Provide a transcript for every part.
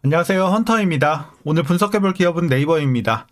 안녕하세요. 헌터입니다. 오늘 분석해볼 기업은 네이버입니다.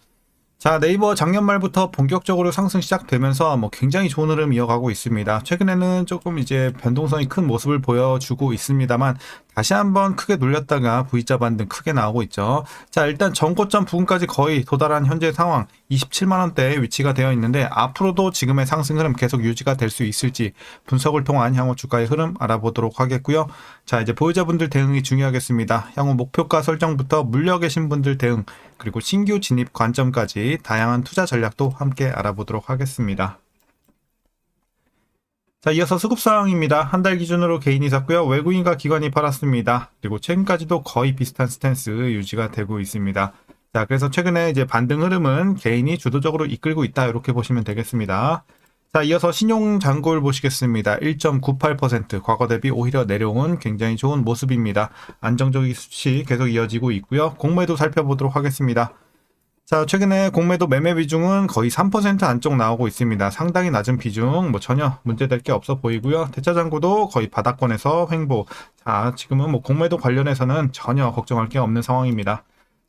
자, 네이버 작년 말부터 본격적으로 상승 시작되면서 굉장히 좋은 흐름 이어가고 있습니다. 최근에는 조금 이제 변동성이 큰 모습을 보여주고 있습니다만 다시 한번 크게 눌렸다가 V자 반등 크게 나오고 있죠. 자, 일단 전고점 부근까지 거의 도달한 현재 상황 27만 원대에 위치가 되어 있는데 앞으로도 지금의 상승 흐름 계속 유지가 될 수 있을지 분석을 통한 향후 주가의 흐름 알아보도록 하겠고요. 자, 이제 보유자분들 대응이 중요하겠습니다. 향후 목표가 설정부터 물려 계신 분들 대응, 그리고 신규 진입 관점까지 다양한 투자 전략도 함께 알아보도록 하겠습니다. 자, 이어서 수급 상황입니다. 한 달 기준으로 개인이 샀고요. 외국인과 기관이 팔았습니다. 그리고 최근까지도 거의 비슷한 스탠스 유지가 되고 있습니다. 자, 그래서 최근에 이제 반등 흐름은 개인이 주도적으로 이끌고 있다. 이렇게 보시면 되겠습니다. 자, 이어서 신용 잔고를 보시겠습니다. 1.98%, 과거 대비 오히려 내려온 굉장히 좋은 모습입니다. 안정적인 수치 계속 이어지고 있고요. 공매도 살펴보도록 하겠습니다. 자, 최근에 공매도 매매 비중은 거의 3% 안쪽 나오고 있습니다. 상당히 낮은 비중, 전혀 문제될 게 없어 보이고요. 대차 잔고도 거의 바닥권에서 횡보. 자, 지금은 공매도 관련해서는 전혀 걱정할 게 없는 상황입니다.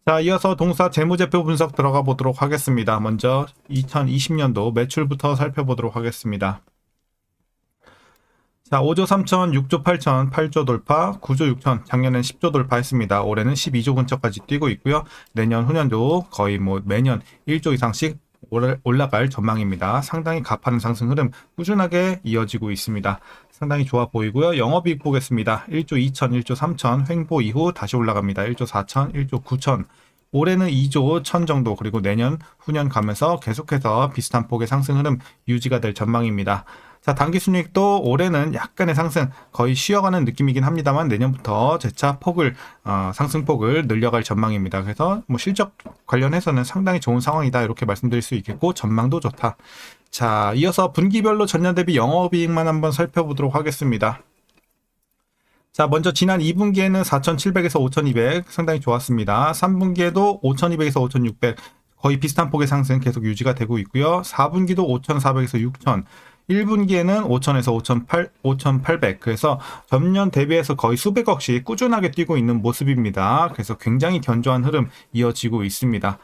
자, 이어서 동사 재무제표 분석 들어가 보도록 하겠습니다. 먼저 2020년도 매출부터 살펴보도록 하겠습니다. 자, 5조 3천, 6조 8천, 8조 돌파, 9조 6천, 작년엔 10조 돌파했습니다. 올해는 12조 근처까지 뛰고 있고요. 내년, 후년도 거의 매년 1조 이상씩 올라갈 전망입니다. 상당히 가파른 상승 흐름 꾸준하게 이어지고 있습니다. 상당히 좋아 보이고요. 영업이익 보겠습니다. 1조 2천, 1조 3천, 횡보 이후 다시 올라갑니다. 1조 4천, 1조 9천. 올해는 2조 1천 정도, 그리고 내년, 후년 가면서 계속해서 비슷한 폭의 상승 흐름 유지가 될 전망입니다. 자, 당기순이익도 올해는 약간의 상승, 거의 쉬어가는 느낌이긴 합니다만 내년부터 재차 상승폭을 늘려갈 전망입니다. 그래서 실적 관련해서는 상당히 좋은 상황이다 이렇게 말씀드릴 수 있겠고 전망도 좋다. 자, 이어서 분기별로 전년 대비 영업이익만 한번 살펴보도록 하겠습니다. 자, 먼저 지난 2분기에는 4,700에서 5,200 상당히 좋았습니다. 3분기에도 5,200에서 5,600 거의 비슷한 폭의 상승 계속 유지가 되고 있고요. 4분기도 5,400에서 6,000 1분기에는 5,000에서 5,800 그래서 전년 대비해서 거의 수백억씩 꾸준하게 뛰고 있는 모습입니다. 그래서 굉장히 견조한 흐름 이어지고 있습니다.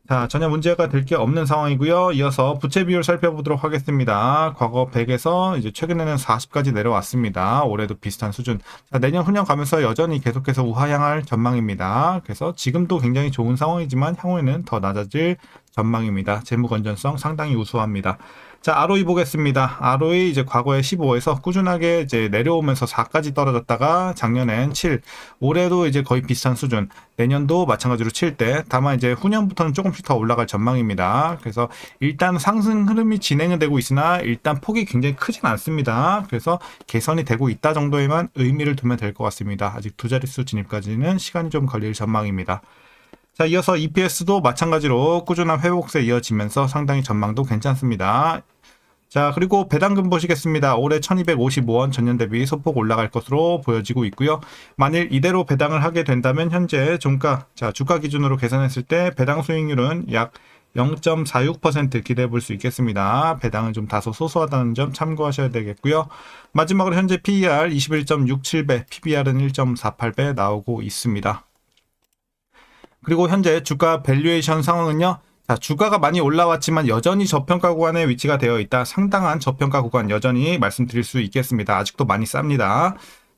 자, 전혀 문제가 될 게 없는 상황이고요. 이어서 부채 비율 살펴보도록 하겠습니다. 과거 100에서 이제 최근에는 40까지 내려왔습니다. 올해도 비슷한 수준. 자, 내년 후년 가면서 여전히 계속해서 우하향할 전망입니다. 그래서 지금도 굉장히 좋은 상황이지만 향후에는 더 낮아질 전망입니다. 재무 건전성 상당히 우수합니다. 자, ROE 보겠습니다. ROE 이제 과거에 15에서 꾸준하게 이제 내려오면서 4까지 떨어졌다가 작년엔 7, 올해도 이제 거의 비슷한 수준, 내년도 마찬가지로 7대, 다만 이제 후년부터는 조금씩 더 올라갈 전망입니다. 그래서 일단 상승 흐름이 진행은 되고 있으나 일단 폭이 굉장히 크진 않습니다. 그래서 개선이 되고 있다 정도에만 의미를 두면 될 것 같습니다. 아직 두 자릿수 진입까지는 시간이 좀 걸릴 전망입니다. 자, 이어서 EPS도 마찬가지로 꾸준한 회복세 이어지면서 상당히 전망도 괜찮습니다. 자, 그리고 배당금 보시겠습니다. 올해 1255원 전년 대비 소폭 올라갈 것으로 보여지고 있고요. 만일 이대로 배당을 하게 된다면 현재 종가, 자, 주가 기준으로 계산했을 때 배당 수익률은 약 0.46% 기대해 볼 수 있겠습니다. 배당은 좀 다소 소소하다는 점 참고하셔야 되겠고요. 마지막으로 현재 PER 21.67배, PBR은 1.48배 나오고 있습니다. 그리고 현재 주가 밸류에이션 상황은요. 자, 주가가 많이 올라왔지만 여전히 저평가 구간에 위치가 되어 있다. 상당한 저평가 구간 여전히 말씀드릴 수 있겠습니다. 아직도 많이 쌉니다.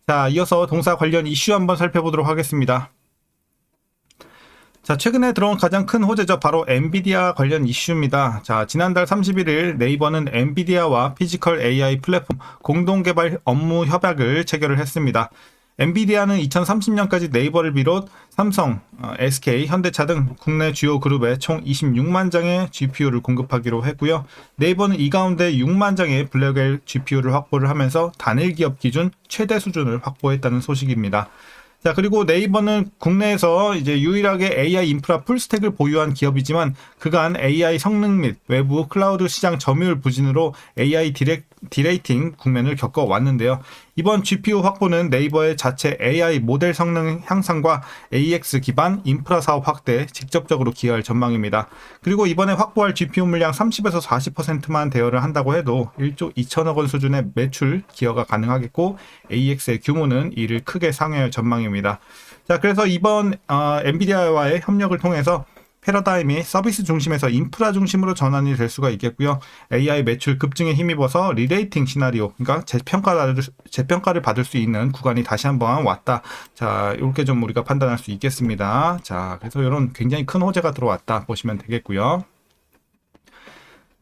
자, 이어서 동사 관련 이슈 한번 살펴보도록 하겠습니다. 자, 최근에 들어온 가장 큰 호재죠. 바로 엔비디아 관련 이슈입니다. 자, 지난달 31일 네이버는 엔비디아와 피지컬 AI 플랫폼 공동개발 업무 협약을 체결을 했습니다. 엔비디아는 2030년까지 네이버를 비롯 삼성, SK, 현대차 등 국내 주요 그룹에 총 26만 장의 GPU를 공급하기로 했고요. 네이버는 이 가운데 6만 장의 블랙웰 GPU를 확보를 하면서 단일 기업 기준 최대 수준을 확보했다는 소식입니다. 자, 그리고 네이버는 국내에서 이제 유일하게 AI 인프라 풀스택을 보유한 기업이지만 그간 AI 성능 및 외부 클라우드 시장 점유율 부진으로 AI 디레이팅 국면을 겪어왔는데요. 이번 GPU 확보는 네이버의 자체 AI 모델 성능 향상과 AX 기반 인프라 사업 확대에 직접적으로 기여할 전망입니다. 그리고 이번에 확보할 GPU 물량 30에서 40%만 대여를 한다고 해도 1조 2천억 원 수준의 매출 기여가 가능하겠고 AX의 규모는 이를 크게 상회할 전망입니다. 자, 그래서 이번 엔비디아와의 협력을 통해서 패러다임이 서비스 중심에서 인프라 중심으로 전환이 될 수가 있겠고요. AI 매출 급증에 힘입어서 리레이팅 시나리오, 그러니까 재평가를 받을 수 있는 구간이 다시 한번 왔다. 자, 이렇게 좀 우리가 판단할 수 있겠습니다. 자, 그래서 이런 굉장히 큰 호재가 들어왔다 보시면 되겠고요.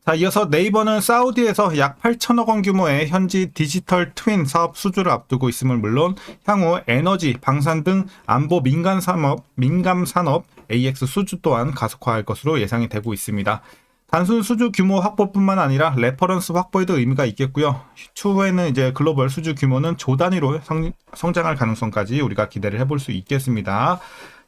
자, 이어서 네이버는 사우디에서 약 8천억 원 규모의 현지 디지털 트윈 사업 수주를 앞두고 있음을 물론 향후 에너지, 방산 등 안보 민간 산업 AX 수주 또한 가속화할 것으로 예상이 되고 있습니다. 단순 수주 규모 확보뿐만 아니라 레퍼런스 확보에도 의미가 있겠고요. 추후에는 이제 글로벌 수주 규모는 조 단위로 성장할 가능성까지 우리가 기대를 해볼 수 있겠습니다.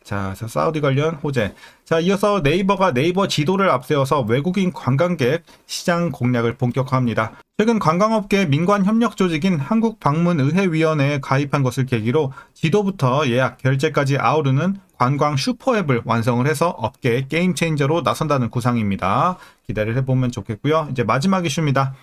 자, 사우디 관련 호재. 자, 이어서 네이버가 네이버 지도를 앞세워서 외국인 관광객 시장 공략을 본격화합니다. 최근 관광업계 민관 협력 조직인 한국방문의회위원회에 가입한 것을 계기로 지도부터 예약, 결제까지 아우르는 관광 슈퍼앱을 완성을 해서 업계의 게임 체인저로 나선다는 구상입니다. 기대를 해보면 좋겠고요. 이제 마지막 이슈입니다.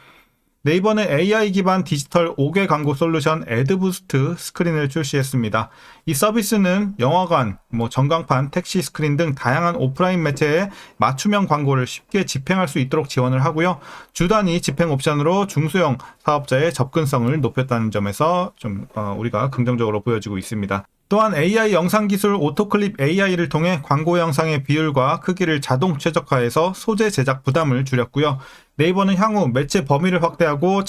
네이버는 AI 기반 디지털 5개 광고 솔루션 애드부스트 스크린을 출시했습니다. 이 서비스는 영화관, 전광판, 택시 스크린 등 다양한 오프라인 매체에 맞춤형 광고를 쉽게 집행할 수 있도록 지원을 하고요. 주 단위 집행 옵션으로 중소형 사업자의 접근성을 높였다는 점에서 좀 우리가 긍정적으로 보여지고 있습니다. 또한 AI 영상기술 오토클립 AI를 통해 광고 영상의 비율과 크기를 자동 최적화해서 소재 제작 부담을 줄였고요. 네이버는 향후 매체 범위를 확대하고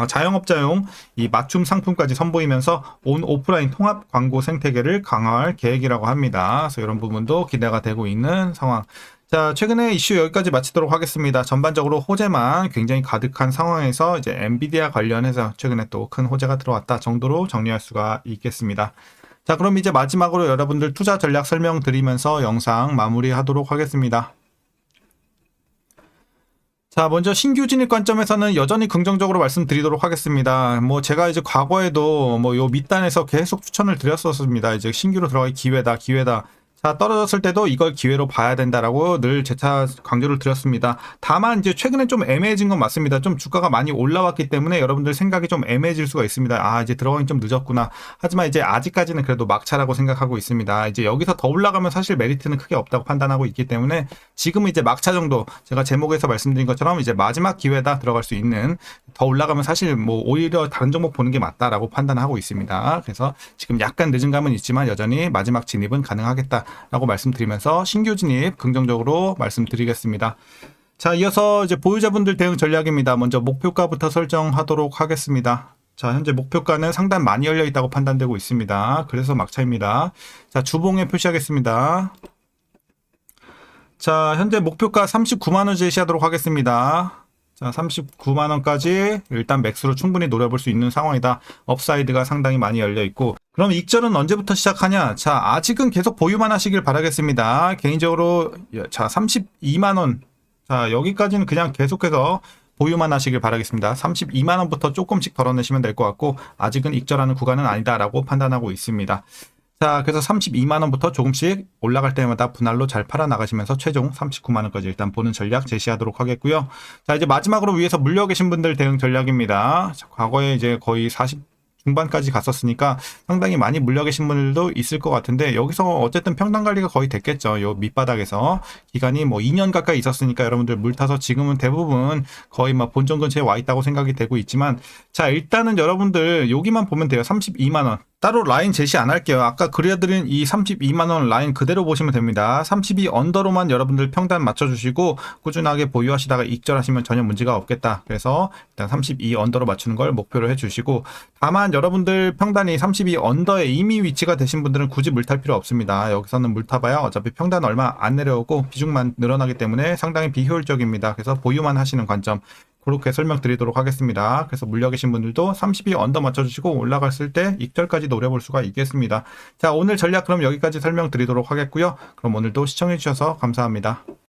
자영업자용 이 맞춤 상품까지 선보이면서 온 오프라인 통합 광고 생태계를 강화할 계획이라고 합니다. 그래서 이런 부분도 기대가 되고 있는 상황. 자, 최근에 이슈 여기까지 마치도록 하겠습니다. 전반적으로 호재만 굉장히 가득한 상황에서 이제 엔비디아 관련해서 최근에 또 큰 호재가 들어왔다 정도로 정리할 수가 있겠습니다. 자, 그럼 이제 마지막으로 여러분들 투자 전략 설명드리면서 영상 마무리하도록 하겠습니다. 자, 먼저 신규 진입 관점에서는 여전히 긍정적으로 말씀드리도록 하겠습니다. 제가 이제 과거에도 요 밑단에서 계속 추천을 드렸었습니다. 이제 신규로 들어가기 기회다. 자, 떨어졌을 때도 이걸 기회로 봐야 된다라고 늘 재차 강조를 드렸습니다. 다만 이제 최근에 좀 애매해진 건 맞습니다. 좀 주가가 많이 올라왔기 때문에 여러분들 생각이 좀 애매해질 수가 있습니다. 아, 이제 들어가긴 좀 늦었구나. 하지만 이제 아직까지는 그래도 막차라고 생각하고 있습니다. 이제 여기서 더 올라가면 사실 메리트는 크게 없다고 판단하고 있기 때문에 지금은 이제 막차 정도, 제가 제목에서 말씀드린 것처럼 이제 마지막 기회다 들어갈 수 있는, 더 올라가면 사실 오히려 다른 종목 보는 게 맞다라고 판단하고 있습니다. 그래서 지금 약간 늦은 감은 있지만 여전히 마지막 진입은 가능하겠다 라고 말씀드리면서 신규 진입 긍정적으로 말씀드리겠습니다. 자, 이어서 이제 보유자분들 대응 전략입니다. 먼저 목표가부터 설정하도록 하겠습니다. 자, 현재 목표가는 상단 많이 열려 있다고 판단되고 있습니다. 그래서 막차입니다. 자, 주봉에 표시하겠습니다. 자, 현재 목표가 39만원 제시하도록 하겠습니다. 자, 39만원까지 일단 맥스로 충분히 노려볼 수 있는 상황이다. 업사이드가 상당히 많이 열려있고, 그럼 익절은 언제부터 시작하냐? 자, 아직은 계속 보유만 하시길 바라겠습니다. 개인적으로, 자, 32만원. 자, 여기까지는 그냥 계속해서 보유만 하시길 바라겠습니다. 32만원부터 조금씩 덜어내시면 될 것 같고, 아직은 익절하는 구간은 아니다라고 판단하고 있습니다. 자, 그래서 32만원부터 조금씩 올라갈 때마다 분할로 잘 팔아 나가시면서 최종 39만원까지 일단 보는 전략 제시하도록 하겠고요. 자, 이제 마지막으로 위에서 물려 계신 분들 대응 전략입니다. 자, 과거에 이제 거의 40 중반까지 갔었으니까 상당히 많이 물려 계신 분들도 있을 것 같은데, 여기서 어쨌든 평단 관리가 거의 됐겠죠. 요 밑바닥에서 기간이 2년 가까이 있었으니까 여러분들 물 타서 지금은 대부분 거의 본전 근처에 와 있다고 생각이 되고 있지만, 자, 일단은 여러분들 여기만 보면 돼요. 32만원. 따로 라인 제시 안 할게요. 아까 그려드린 이 32만원 라인 그대로 보시면 됩니다. 32 언더로만 여러분들 평단 맞춰주시고 꾸준하게 보유하시다가 익절하시면 전혀 문제가 없겠다. 그래서 일단 32 언더로 맞추는 걸 목표로 해주시고, 다만 여러분들 평단이 32 언더에 이미 위치가 되신 분들은 굳이 물 탈 필요 없습니다. 여기서는 물 타봐야 어차피 평단 얼마 안 내려오고 비중만 늘어나기 때문에 상당히 비효율적입니다. 그래서 보유만 하시는 관점, 그렇게 설명드리도록 하겠습니다. 그래서 물려 계신 분들도 32 언더 맞춰주시고 올라갔을 때 익절까지 노려볼 수가 있겠습니다. 자, 오늘 전략 그럼 여기까지 설명드리도록 하겠고요. 그럼 오늘도 시청해주셔서 감사합니다.